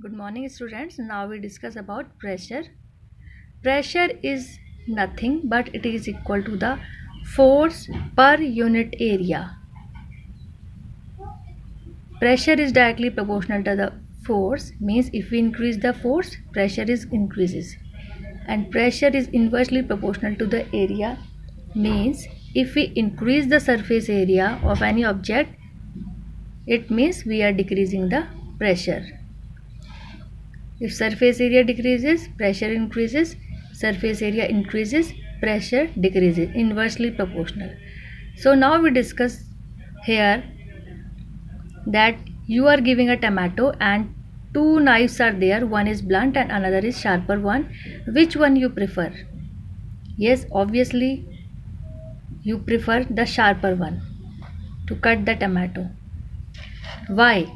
Good morning, students. Now we discuss about pressure. Pressure is nothing but it is equal to the force per unit area. Pressure is directly proportional to the force, means if we increase the force, pressure is increases. And pressure is inversely proportional to the area, means if we increase the surface area of any object, it means we are decreasing the pressure. If surface area decreases, pressure increases. Surface area increases, pressure decreases, inversely proportional. So now we discuss here that you are giving a tomato and two knives are there. One is blunt and another is sharper one. Which one you prefer? Yes, obviously you prefer the sharper one to cut the tomato. Why?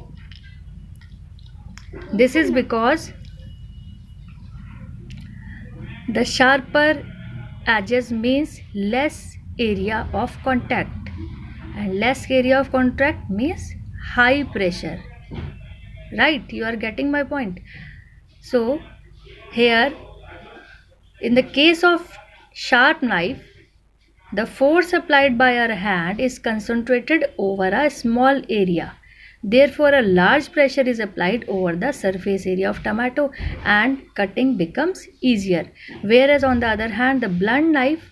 This is because the sharper edges means less area of contact, and less area of contact means high pressure. Right? You are getting my point. So here in the case of sharp knife, the force applied by our hand is concentrated over a small area. Therefore, a large pressure is applied over the surface area of tomato and cutting becomes easier. Whereas on the other hand, the blunt knife,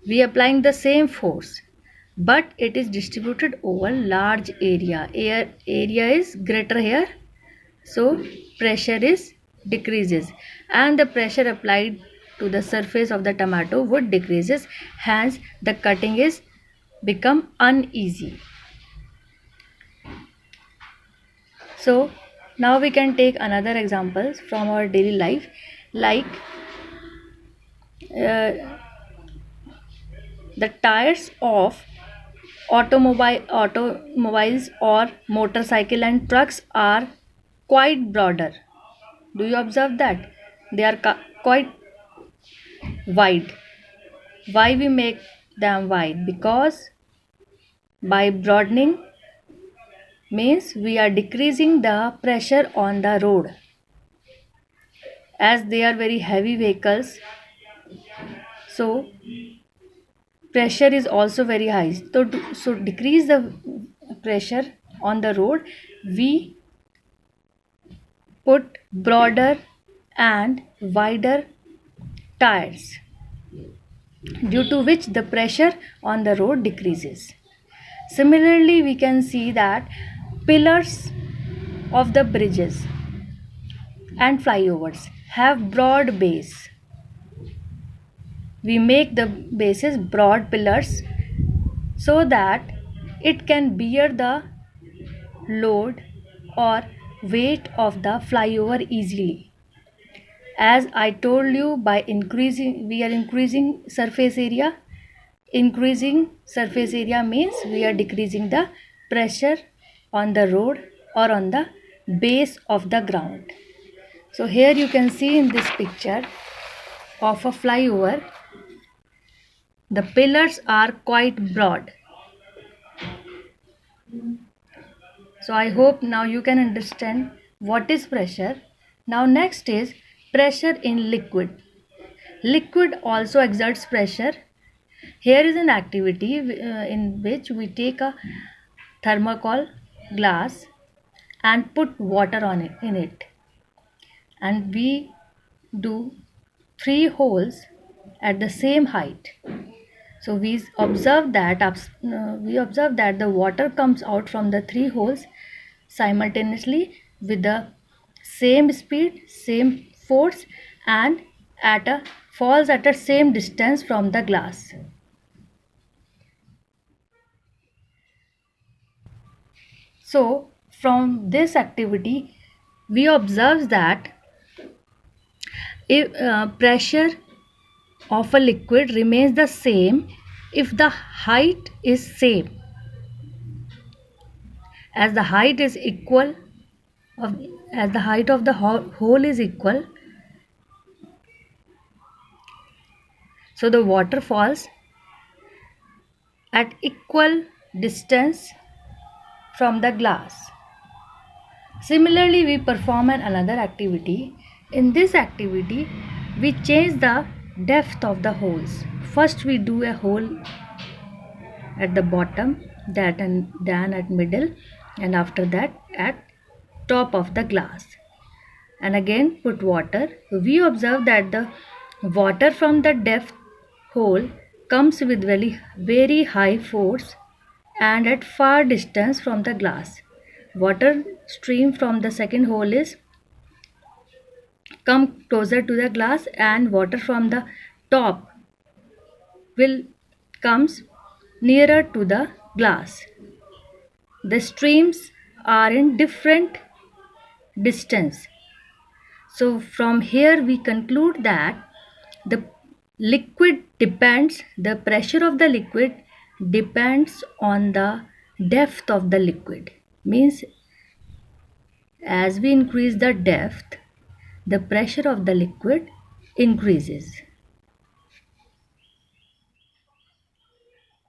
we applying the same force, but it is distributed over large area. Area is greater here, so pressure is decreases and the pressure applied to the surface of the tomato would decreases, hence the cutting is become uneasy. So now we can take another examples from our daily life, like uh, the tires of automobiles or motorcycle and trucks are quite broader. Do you observe that they are quite wide? Why we make them wide? Because by broadening means we are decreasing the pressure on the road, as they are very heavy vehicles, so pressure is also very high. So decrease the pressure on the road, we put broader and wider tires, due to which the pressure on the road decreases. Similarly, we can see that pillars of the bridges and flyovers have broad base. We make the bases broad pillars so that it can bear the load or weight of the flyover easily. As I told you, by increasing, we are increasing surface area. Increasing surface area means we are decreasing the pressure on the road or on the base of the ground. So here you can see in this picture of a flyover, the pillars are quite broad. So I hope now you can understand what is pressure. Now next is pressure in liquid. Liquid also exerts pressure. Here is an activity in which we take a thermocol glass and put water on it in it, and we do 3 holes at the same height. So we observe that the water comes out from the 3 holes simultaneously with the same speed, same force, and falls at a same distance from the glass. So from this activity, we observe that if pressure of a liquid remains the same if the height is same. As the height is equal of as the height of the hole is equal, so the water falls at equal distance from the glass. Similarly, we perform another activity. In this activity, we change the depth of the holes. First, we do a hole at the bottom, that and then at middle, and after that at top of the glass. And again put water. We observe that the water from the depth hole comes with very high force and at far distance from the glass. Water stream from the second hole is come closer to the glass, and water from the top will comes nearer to the glass. The streams are in different distance. So from here we conclude that the the pressure of the liquid depends on the depth of the liquid. Means as we increase the depth, the pressure of the liquid increases.